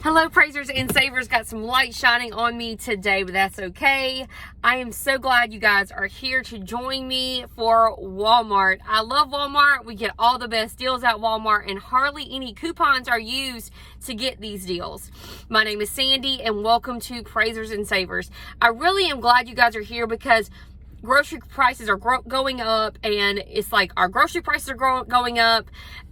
Hello, praisers and savers. Got some light shining on me today, but that's okay. I am so glad you guys are here to join me for Walmart. I love Walmart. We get all the best deals at Walmart, and hardly any coupons are used to get these deals. My name is Sandy, and welcome to Praisers and Savers. I really am glad you guys are here because grocery prices are going up, and it's like our grocery prices are going up,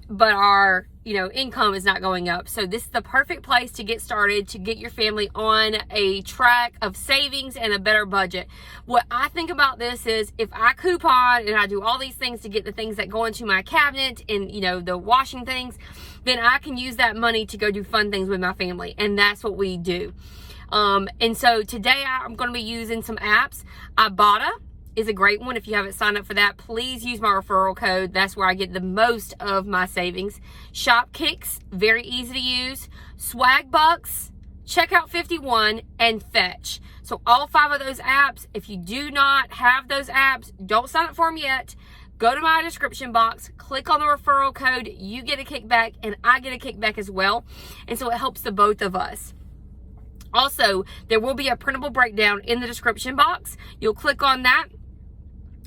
but our income is not going up. So this is the perfect place to get started, to get your family on a track of savings and a better budget. What I think about this is, if I coupon and I do all these things to get the things that go into my cabinet and the washing things, then I can use that money to go do fun things with my family, and that's what we do. And so today I'm going to be using some apps. IBOTTA is a great one. If you haven't signed up for that, please use my referral code. That's where I get the most of my savings. Shopkick, very easy to use. Swagbucks, Checkout 51, and Fetch. So all 5 of those apps, if you do not have those apps, don't sign up for them yet. Go to my description box, click on the referral code. You get a kickback, and I get a kickback as well. And so it helps the both of us. Also, there will be a printable breakdown in the description box. You'll click on that.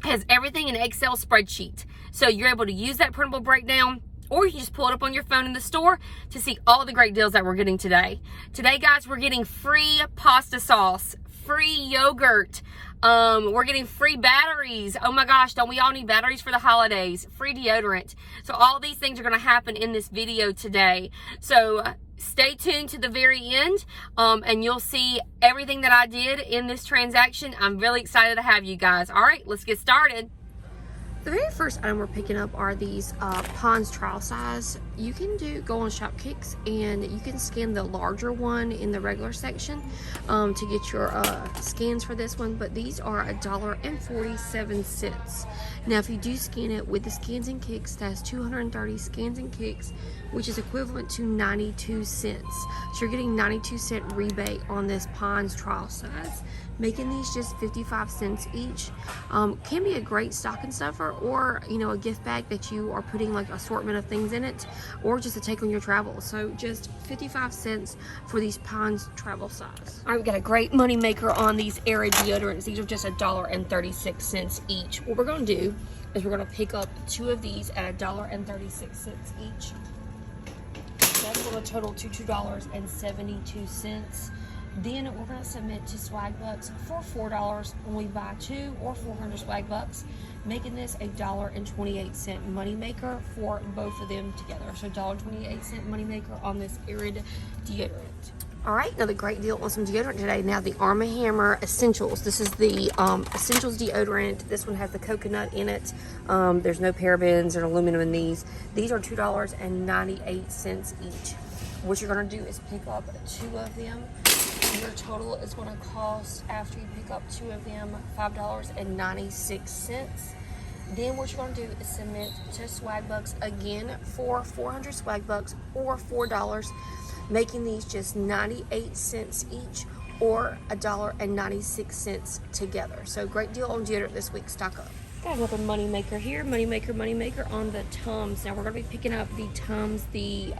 It has everything in an Excel spreadsheet. So you're able to use that printable breakdown, or you can just pull it up on your phone in the store to see all the great deals that we're getting today. Today, guys, we're getting free pasta sauce, free yogurt. We're getting free batteries. Oh my gosh, don't we all need batteries for the holidays? Free deodorant. So all these things are going to happen in this video today. So stay tuned to the very end, and you'll see everything that I did in this transaction. I'm really excited to have you guys. All right, let's get started. The very first item we're picking up are these Pond's trial size. You can go on Shopkick, and you can scan the larger one in the regular section to get your scans for this one, but these are $1.47. Now, if you do scan it with the scans and kicks, that's 230 scans and kicks, which is equivalent to 92 cents. So you're getting 92-cent rebate on this Pond's trial size, making these just 55 cents each. Can be a great stocking stuffer, or a gift bag that you are putting like assortment of things in it, or just to take on your travel. So just 55 cents for these Pond's travel size. All right, we got a great money maker on these Arid deodorants. These are just $1.36 each. What we're going to do is we're going to pick up 2 of these at $1.36 each. That's going to total to $2.72. Then we're going to submit to Swagbucks for $4 when we buy 2 or 400 Swagbucks, making this a $1.28 moneymaker for both of them together. So $1.28 moneymaker on this Arid deodorant. All right, another great deal on some deodorant today. Now, the Arm & Hammer Essentials. This is the Essentials deodorant. This one has the coconut in it. There's no parabens or aluminum in these. These are $2.98 each. What you're going to do is pick up 2 of them. Your total is going to cost, after you pick up 2 of them, $5.96. Then what you're going to do is submit to Swagbucks again for 400 Swagbucks or $4, making these just 98 cents each, or $1.96 together. So great deal on deodorant this week. Stock up. Got another money maker here. Money maker on the Tums. Now we're going to be picking up the Tums, the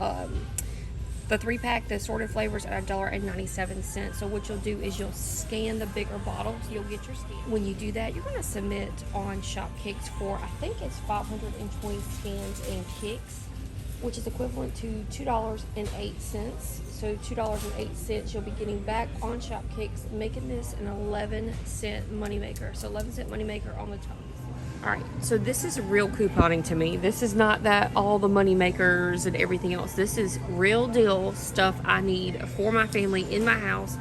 3-pack, the assorted flavors, at $1.97. So what you'll do is you'll scan the bigger bottles. You'll get your scan. When you do that, you're going to submit on Shopkick for, I think it's 520 scans and kicks, which is equivalent to $2.08. So $2.08 you'll be getting back on Shopkick, making this an 11-cent moneymaker. So 11-cent moneymaker on the Tums. All right, so this is real couponing to me. This is not that all the money makers and everything else. This is real deal stuff I need for my family in my house,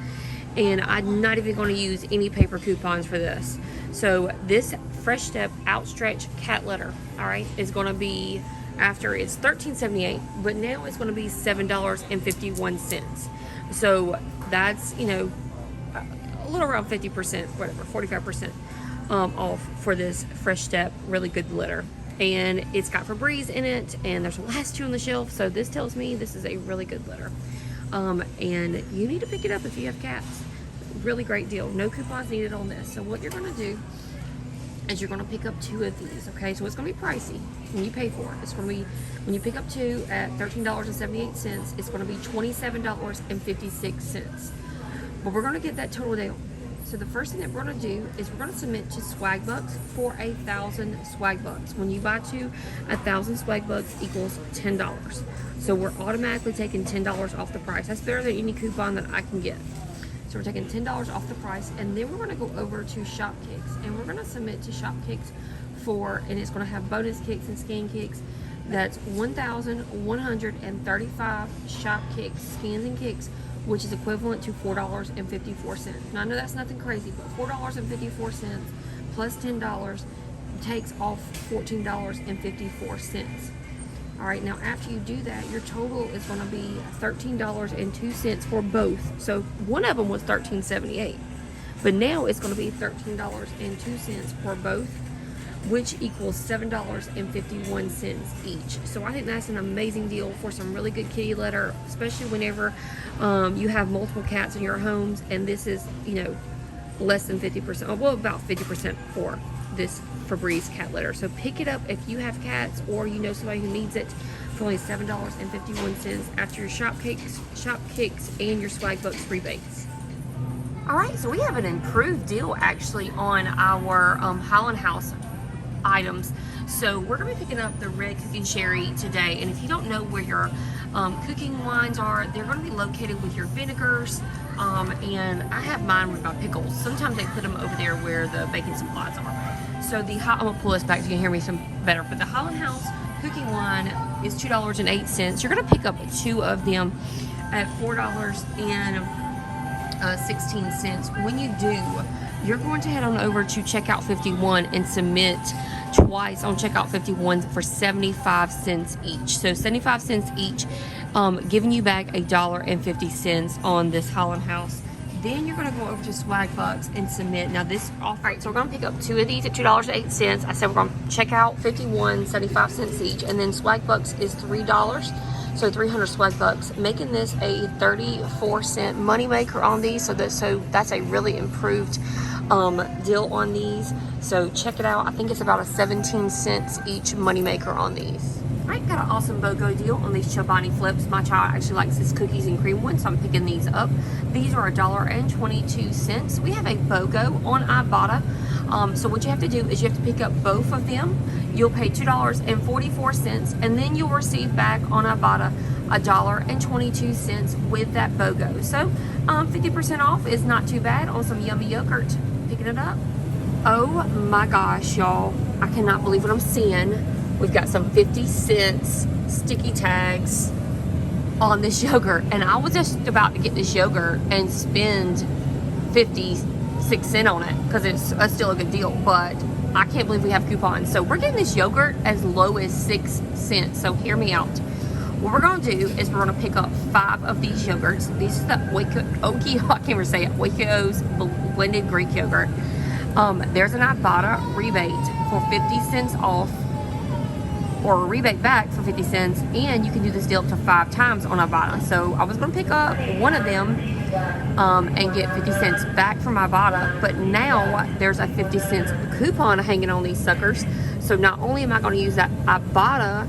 and I'm not even going to use any paper coupons for this. So this Fresh Step Outstretch cat litter, all right, is going to be, after it's $13.78, but now it's going to be $7.51. So that's, a little around 50%, whatever, 45%. Off for this Fresh Step really good litter, and it's got Febreze in it, and there's the last 2 on the shelf, so this tells me this is a really good litter, and you need to pick it up if you have cats. Really great deal. No coupons needed on this. So what you're going to do is you're going to pick up 2 of these, okay? So it's going to be pricey when you pay for it. It's going to be, when you pick up 2 at $13.78, it's going to be $27.56. But we're going to get that total down. So the first thing that we're going to do is we're going to submit to Swagbucks for 1,000 Swagbucks. When you buy 2, 1,000 Swagbucks equals $10. So we're automatically taking $10 off the price. That's better than any coupon that I can get. So we're taking $10 off the price, and then we're going to go over to Shopkicks, and we're going to submit to Shopkicks for, and it's going to have bonus kicks and scan kicks. That's 1,135 Shopkicks scans and kicks, which is equivalent to $4.54. Now I know that's nothing crazy, but $4.54 plus $10 takes off $14.54. All right, now after you do that, your total is going to be $13.02 for both. So one of them was $13.78, but now it's going to be $13.02 for both, which equals $7.51 each. So I think that's an amazing deal for some really good kitty litter, especially whenever you have multiple cats in your homes, and this is, you know, less than 50%, well, about 50% for this Febreze cat litter. So pick it up if you have cats or you know somebody who needs it for only $7.51 after your Shopkicks and your Swagbucks rebates. All right, so we have an improved deal actually on our Highland House items. So we're gonna be picking up the red cooking sherry today, and if you don't know where your cooking wines are, they're gonna be located with your vinegars, and I have mine with my pickles. Sometimes they put them over there where the baking supplies are. So I'm gonna pull this back so you can hear me some better, but the Highland House cooking wine is $2.08. You're gonna pick up 2 of them at $4.16. When you do, you're going to head on over to checkout 51 and submit twice on checkout 51 for 75 cents each. So 75 cents each, giving you back $1.50 on this Highland House. Then you're going to go over to Swagbucks and submit. Now this offer, right, so we're going to pick up 2 of these at $2.08. I said we're going to check out 51, 75 cents each, and then Swagbucks is $3. So 300 Swagbucks, making this a 34-cent moneymaker on these. So that's a really improved deal on these. So check it out. I think it's about a 17 cents each moneymaker on these. I got an awesome BOGO deal on these Chobani flips. My child actually likes this cookies and cream one, so I'm picking these up. These are $1.22. We have a BOGO on IBOTTA. So what you have to do is you have to pick up both of them. You'll pay $2.44, and then you'll receive back on Ibotta $1.22 with that BOGO. So 50% off is not too bad on some yummy yogurt. Picking it up. Oh my gosh, y'all. I cannot believe what I'm seeing. We've got some 50 cents sticky tags on this yogurt, and I was just about to get this yogurt and spend 56 cents on it because it's still a good deal, but I can't believe we have coupons. So we're getting this yogurt as low as 6 cents. So hear me out. What we're going to do is we're going to pick up 5 of these yogurts. These are the Oikos, I can't even say it, Oikos blended Greek yogurt. There's an Ibotta rebate for 50 cents off, or a rebate back for 50 cents, and you can do this deal up to 5 times on Ibotta. So I was going to pick up one of them and get 50 cents back from Ibotta, but now there's a 50 cents coupon hanging on these suckers. So not only am I going to use that Ibotta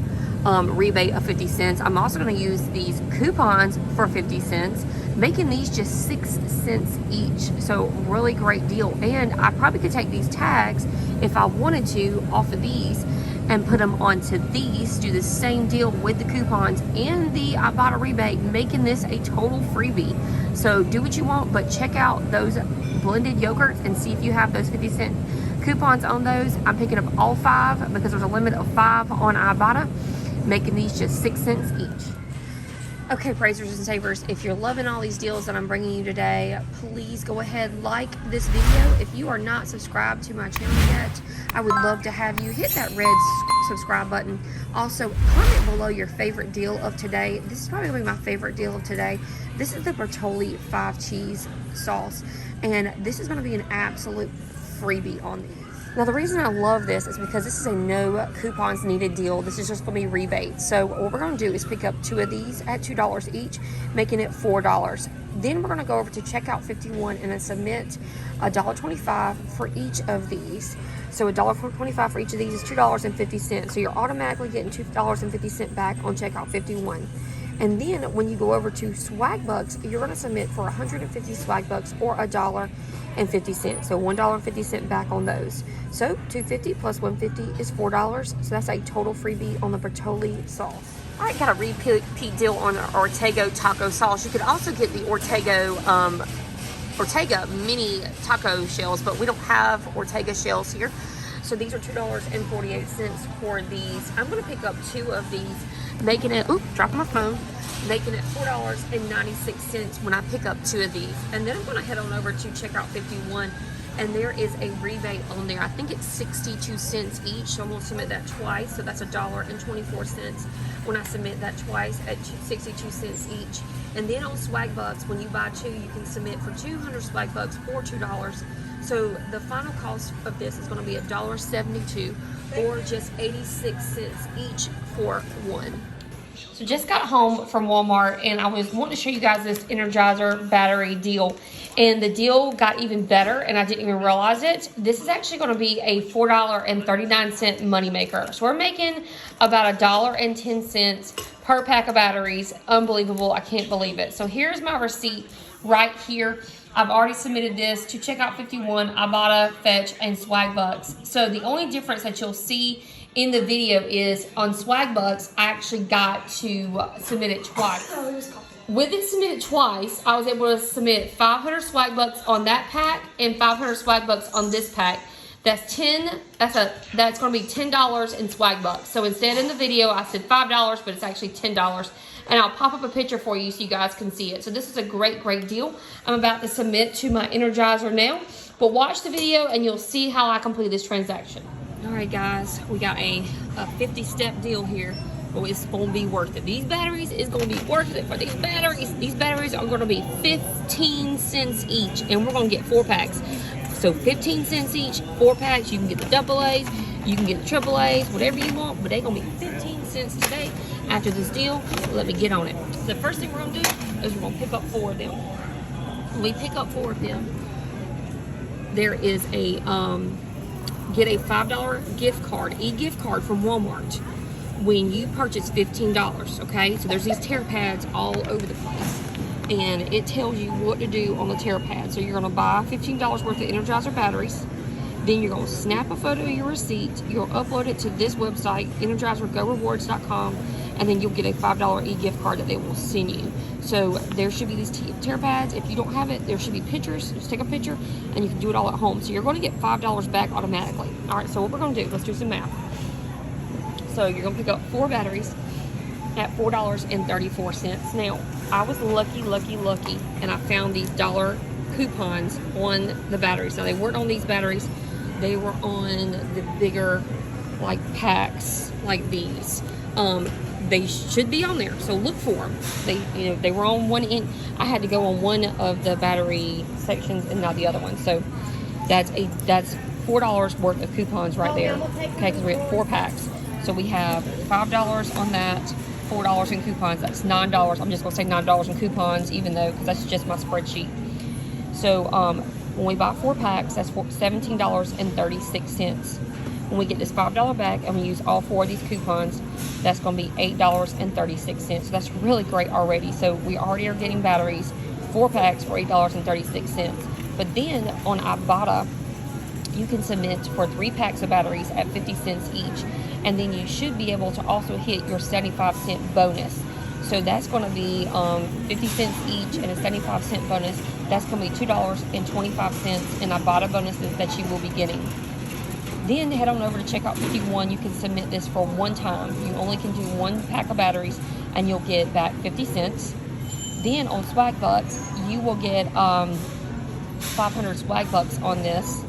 rebate of 50 cents, I'm also going to use these coupons for 50 cents, making these just 6 cents each. So really great deal. And I probably could take these tags if I wanted to off of these and put them onto these, do the same deal with the coupons and the Ibotta rebate, making this a total freebie. So do what you want, but check out those blended yogurts and see if you have those 50 cent coupons on those. I'm picking up all 5 because there's a limit of 5 on Ibotta, making these just 6 cents each. Okay, praisers and savers, if you're loving all these deals that I'm bringing you today, please go ahead, like this video. If you are not subscribed to my channel yet, I would love to have you hit that red subscribe button. Also, comment below your favorite deal of today. This is probably going to be my favorite deal of today. This is the Bertolli 5 cheese sauce, and this is going to be an absolute freebie on these. Now, the reason I love this is because this is a no coupons needed deal. This is just going to be rebate. So what we're going to do is pick up 2 of these at $2 each, making it $4. Then we're going to go over to checkout 51 and then submit $1.25 for each of these. So $1.25 for each of these is $2.50. So you're automatically getting $2.50 back on checkout 51. And then when you go over to Swagbucks, you're going to submit for 150 Swagbucks or $1.50. So $1.50 back on those. So $2.50 plus $1.50 is $4. So that's a total freebie on the Bertolli sauce. All right, got a repeat deal on the Ortega taco sauce. You could also get the Ortega mini taco shells, but we don't have Ortega shells here. So these are $2.48 for these. I'm going to pick up 2 of these, making it, dropping my phone, making it $4.96 when I pick up 2 of these. And then I'm going to head on over to checkout 51, and there is a rebate on there. I think it's 62 cents each, so I'm going to submit that twice. So that's $1.24 when I submit that twice at 62 cents each. And then on Swagbucks, when you buy 2, you can submit for 200 Swagbucks for $2. So the final cost of this is going to be $1.72 or just 86 cents each for 1. So just got home from Walmart, and I was wanting to show you guys this Energizer battery deal. And the deal got even better, and I didn't even realize it. This is actually going to be a $4.39 moneymaker. So we're making about $1.10 per pack of batteries. Unbelievable. I can't believe it. So here's my receipt right here. I've already submitted this to checkout 51, IBOTTA, Fetch, and Swagbucks. So the only difference that you'll see in the video is on Swagbucks, I actually got to submit it twice. With it submitted twice, I was able to submit 500 Swagbucks on that pack and 500 Swagbucks on this pack. That's going to be $10 in Swagbucks. So instead in the video, I said $5, but it's actually $10. And I'll pop up a picture for you so you guys can see it. So this is a great, great deal. I'm about to submit to my Energizer now. But watch the video and you'll see how I complete this transaction. All right, guys, we got a 50-step deal here. But it's going to be worth it. These batteries is going to be worth it for these batteries. These batteries are going to be 15 cents each. And we're going to get 4 packs. So 15 cents each, 4 packs. You can get the AA's, you can get the AAA's, whatever you want. But they're going to be 15 cents today after this deal. Let me get on it. So the first thing we're going to do is we're going to pick up 4 of them. When we pick up 4 of them, there is a, get a $5 gift card, e-gift card from Walmart when you purchase $15, okay? So there's these tear pads all over the place. And it tells you what to do on the tear pad. So you're going to buy $15 worth of Energizer batteries. Then you're going to snap a photo of your receipt. You'll upload it to this website, EnergizerGoRewards.com, and then you'll get a $5 e-gift card that they will send you. So there should be these tear pads. If you don't have it, there should be pictures. Just take a picture, and you can do it all at home. So you're going to get $5 back automatically. All right, so what we're going to do, let's do some math. So you're going to pick up 4 batteries at $4.34. Now, I was lucky, and I found these dollar coupons on the batteries. Now, they weren't on these batteries. They were on the bigger, like, packs like these. They should be on there, so look for them. They were on one end. I had to go on one of the battery sections and not the other one. So that's $4 worth of coupons right there. Okay, because we have 4 packs. So we have $5 on that, $4 in coupons. That's $9. I'm just going to say $9 in coupons, even though, because that's just my spreadsheet. So when we buy 4 packs, that's $17.36. When we get this $5 back and we use all 4 of these coupons, that's going to be $8.36. So that's really great already. So we already are getting batteries, 4 packs for $8.36. But then on IBOTTA, you can submit for 3 packs of batteries at 50 cents each. And then you should be able to also hit your 75-cent bonus. So that's going to be 50 cents each and a 75-cent bonus. That's going to be $2.25 in IBOTTA bonuses that you will be getting. Then head on over to checkout 51. You can submit this for 1 time. You only can do 1 pack of batteries and you'll get back 50 cents. Then on Swagbucks, you will get 500 Swagbucks on this.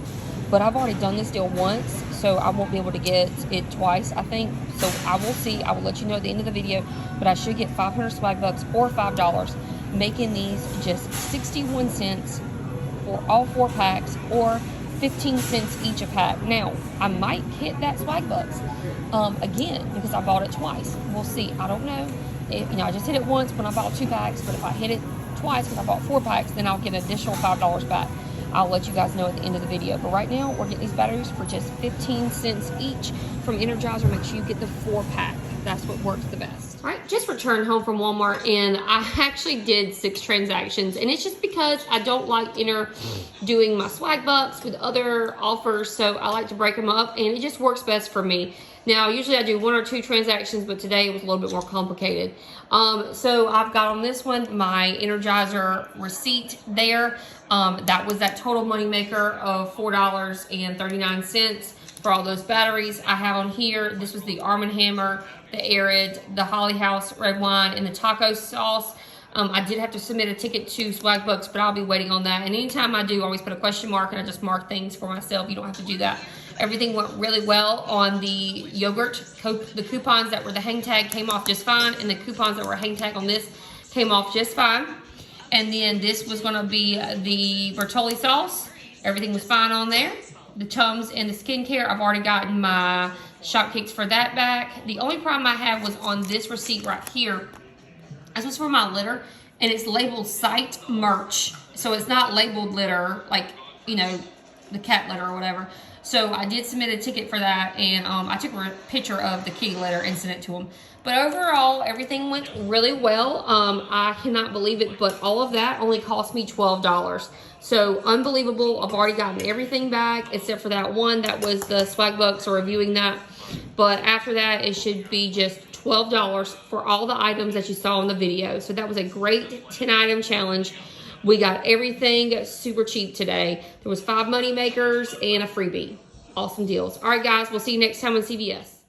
But I've already done this deal once, so I won't be able to get it twice, I think. So I will see. I will let you know at the end of the video. But I should get 500 Swagbucks or $5, making these just 61 cents for all 4 packs or 15 cents each a pack. Now, I might hit that Swagbucks again because I bought it twice. We'll see. I don't know. I just hit it once when I bought 2 packs, but if I hit it twice because I bought 4 packs, then I'll get an additional $5 back. I'll let you guys know at the end of the video. But right now, we're getting these batteries for just 15 cents each from Energizer. Make sure you get the 4-pack. That's what works the best. All right, just returned home from Walmart, and I actually did 6 transactions. And it's just because I don't like doing my Swagbucks with other offers, so I like to break them up, and it just works best for me. Now, usually I do 1 or 2 transactions, but today it was a little bit more complicated. So I've got on this one my Energizer receipt there. That was that total moneymaker of $4.39 for all those batteries. I have on here, this was the Arm & Hammer, the Arid, the Holly House red wine, and the taco sauce. I did have to submit a ticket to Swagbucks, but I'll be waiting on that. And anytime I do, I always put a question mark, and I just mark things for myself. You don't have to do that. Everything went really well on the yogurt. The coupons that were the hang tag came off just fine, and the coupons that were hang tag on this came off just fine. And then this was going to be the Bertolli sauce. Everything was fine on there. The Tums and the skincare, I've already gotten my Shopkicks for that back. The only problem I have was on this receipt right here. This was for my litter, and it's labeled site merch. So it's not labeled litter, like, the cat litter or whatever. So I did submit a ticket for that, and I took a picture of the kitty litter and sent it to them. But overall, everything went really well. I cannot believe it, but all of that only cost me $12. So unbelievable. I've already gotten everything back except for that one. That was the Swagbucks, or reviewing that. But after that, it should be just $12 for all the items that you saw in the video. So that was a great 10-item challenge. We got everything super cheap today. There was 5 money makers and a freebie. Awesome deals. All right, guys, we'll see you next time on CVS.